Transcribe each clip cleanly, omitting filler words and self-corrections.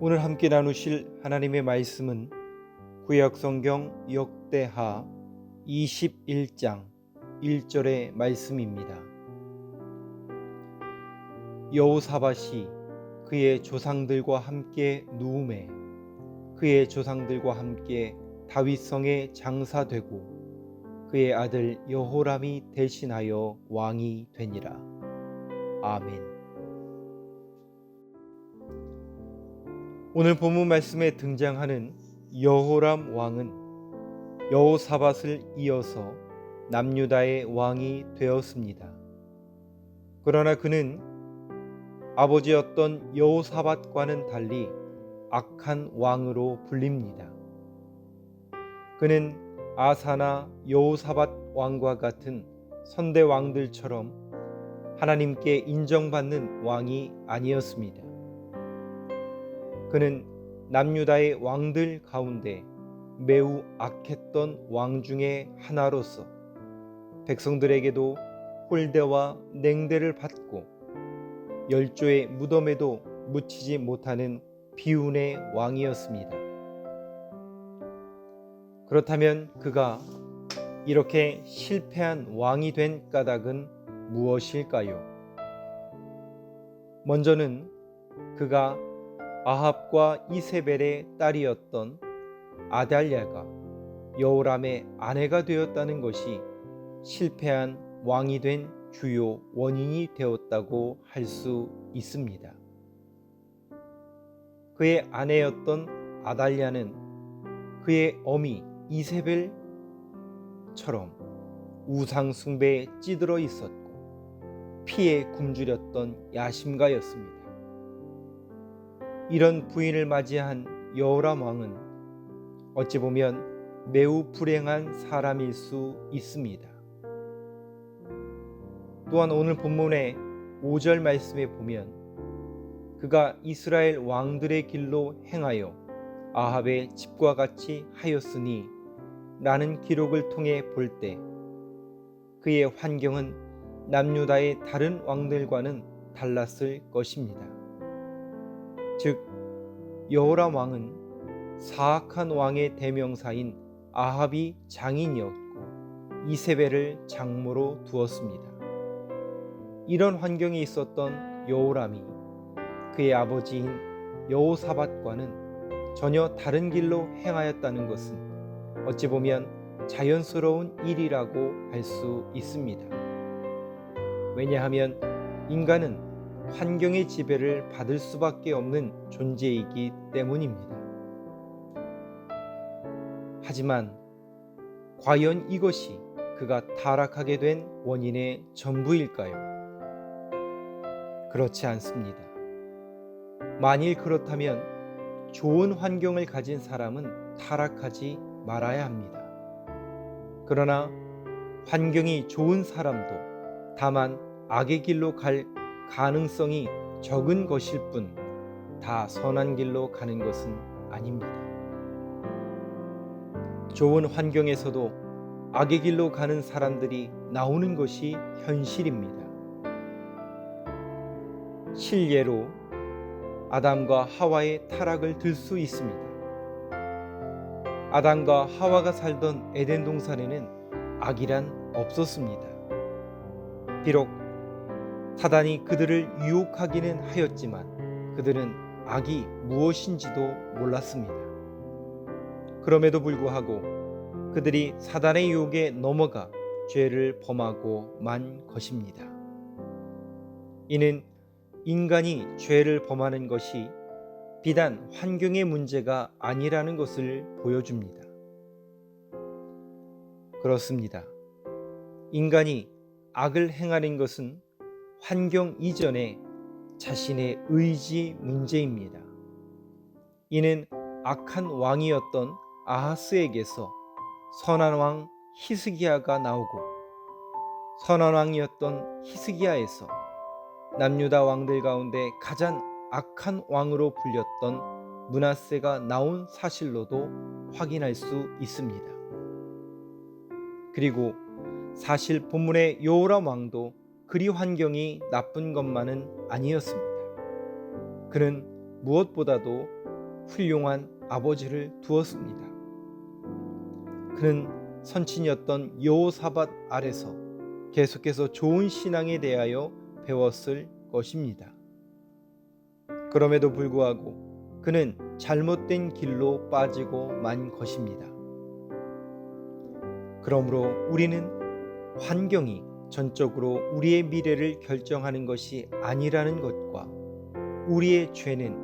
오늘 함께 나누실 하나님의 말씀은 구약성경 역대하 21장 1절의 말씀입니다. 여호사밧이 그의 조상들과 함께 누움에 그의 조상들과 함께 다윗성에 장사되고 그의 아들 여호람이 대신하여 왕이 되니라. 아멘. 오늘 본문 말씀에 등장하는 여호람 왕은 여호사밧을 이어서 남유다의 왕이 되었습니다. 그러나 그는 아버지였던 여호사밧과는 달리 악한 왕으로 불립니다. 그는 아사나 여호사밧 왕과 같은 선대 왕들처럼 하나님께 인정받는 왕이 아니었습니다. 그는 남유다의 왕들 가운데 매우 악했던 왕 중에 하나로서 백성들에게도 홀대와 냉대를 받고 열조의 무덤에도 묻히지 못하는 비운의 왕이었습니다. 그렇다면 그가 이렇게 실패한 왕이 된 까닭은 무엇일까요? 먼저는 그가 아합과 이세벨의 딸이었던 아달랴가 여호람의 아내가 되었다는 것이 실패한 왕이 된 주요 원인이 되었다고 할 수 있습니다. 그의 아내였던 아달랴는 그의 어미 이세벨처럼 우상 숭배에 찌들어 있었고 피에 굶주렸던 야심가였습니다. 이런 부인을 맞이한 여호람 왕은 어찌 보면 매우 불행한 사람일 수 있습니다. 또한 오늘 본문의 5절 말씀에 보면 그가 이스라엘 왕들의 길로 행하여 아합의 집과 같이 하였으니 라는 기록을 통해 볼 때 그의 환경은 남유다의 다른 왕들과는 달랐을 것입니다. 즉 여호람 왕은 사악한 왕의 대명사인 아합이 장인이었고 이세벨을 장모로 두었습니다. 이런 환경에 있었던 여호람이 그의 아버지인 여호사밧과는 전혀 다른 길로 행하였다는 것은 어찌 보면 자연스러운 일이라고 할 수 있습니다. 왜냐하면 인간은 환경의 지배를 받을 수밖에 없는 존재이기 때문입니다. 하지만 과연 이것이 그가 타락하게 된 원인의 전부일까요? 그렇지 않습니다. 만일 그렇다면 좋은 환경을 가진 사람은 타락하지 말아야 합니다. 그러나 환경이 좋은 사람도 다만 악의 길로 갈 가능성이 적은 것일 뿐 다 선한 길로 가는 것은 아닙니다. 좋은 환경에서도 악의 길로 가는 사람들이 나오는 것이 현실입니다. 실례로 아담과 하와의 타락을 들 수 있습니다. 아담과 하와가 살던 에덴 동산에는 악이란 없었습니다. 비록 사단이 그들을 유혹하기는 하였지만 그들은 악이 무엇인지도 몰랐습니다. 그럼에도 불구하고 그들이 사단의 유혹에 넘어가 죄를 범하고 만 것입니다. 이는 인간이 죄를 범하는 것이 비단 환경의 문제가 아니라는 것을 보여줍니다. 그렇습니다. 인간이 악을 행하는 것은 환경 이전에 자신의 의지 문제입니다. 이는 악한 왕이었던 아하스에게서 선한 왕 히스기야가 나오고 선한 왕이었던 히스기야에서 남유다 왕들 가운데 가장 악한 왕으로 불렸던 므낫세가 나온 사실로도 확인할 수 있습니다. 그리고 사실 본문의 여호람 왕도 그리 환경이 나쁜 것만은 아니었습니다. 그는 무엇보다도 훌륭한 아버지를 두었습니다. 그는 선친이었던 여호사밧 아래서 계속해서 좋은 신앙에 대하여 배웠을 것입니다. 그럼에도 불구하고 그는 잘못된 길로 빠지고 만 것입니다. 그러므로 우리는 환경이 전적으로 우리의 미래를 결정하는 것이 아니라는 것과 우리의 죄는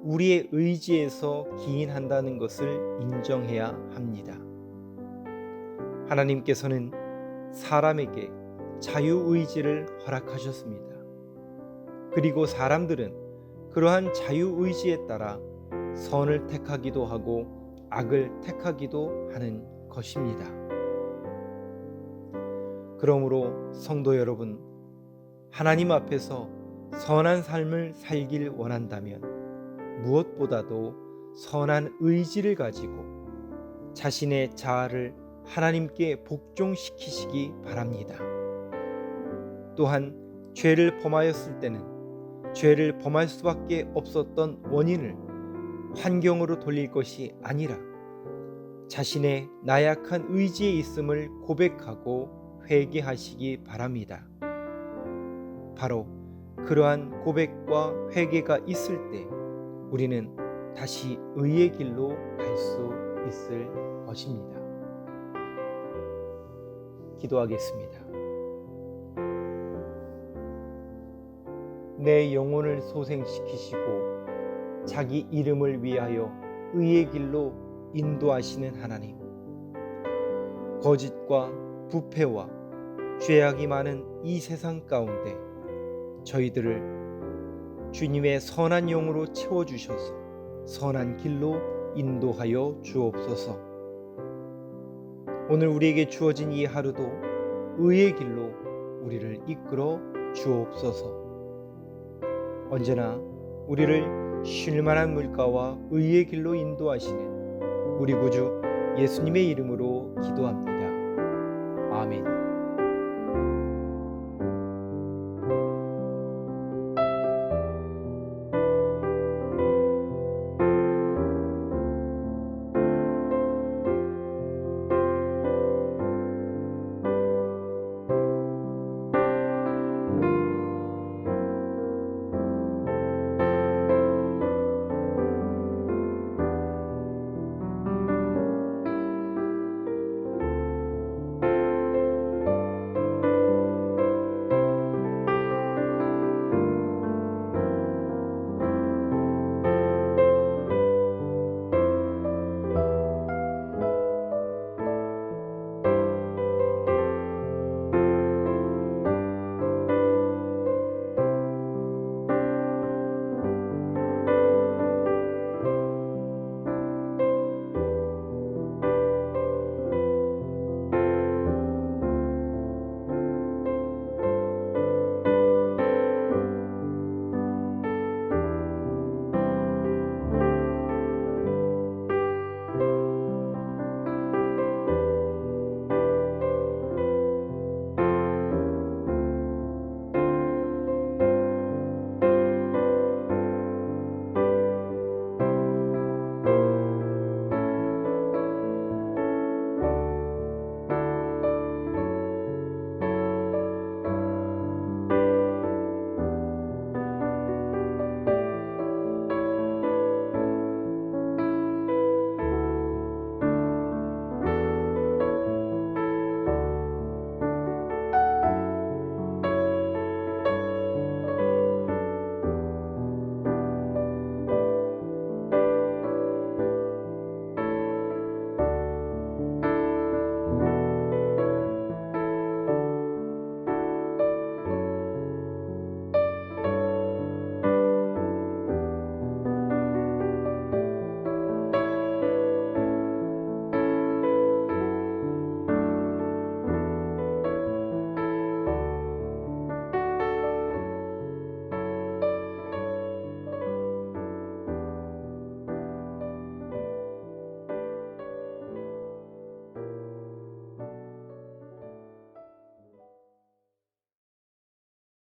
우리의 의지에서 기인한다는 것을 인정해야 합니다. 하나님께서는 사람에게 자유의지를 허락하셨습니다. 그리고 사람들은 그러한 자유의지에 따라 선을 택하기도 하고 악을 택하기도 하는 것입니다. 그러므로 성도 여러분, 하나님 앞에서 선한 삶을 살길 원한다면 무엇보다도 선한 의지를 가지고 자신의 자아를 하나님께 복종시키시기 바랍니다. 또한 죄를 범하였을 때는 죄를 범할 수밖에 없었던 원인을 환경으로 돌릴 것이 아니라 자신의 나약한 의지에 있음을 고백하고 회개하시기 바랍니다. 바로 그러한 고백과 회개가 있을 때 우리는 다시 의의 길로 갈 수 있을 것입니다. 기도하겠습니다. 내 영혼을 소생시키시고 자기 이름을 위하여 의의 길로 인도하시는 하나님, 거짓과 부패와 죄악이 많은 이 세상 가운데 저희들을 주님의 선한 영으로 채워주셔서 선한 길로 인도하여 주옵소서. 오늘 우리에게 주어진 이 하루도 의의 길로 우리를 이끌어 주옵소서. 언제나 우리를 쉴만한 물가와 의의 길로 인도하시는 우리 구주 예수님의 이름으로 기도합니다. 아멘.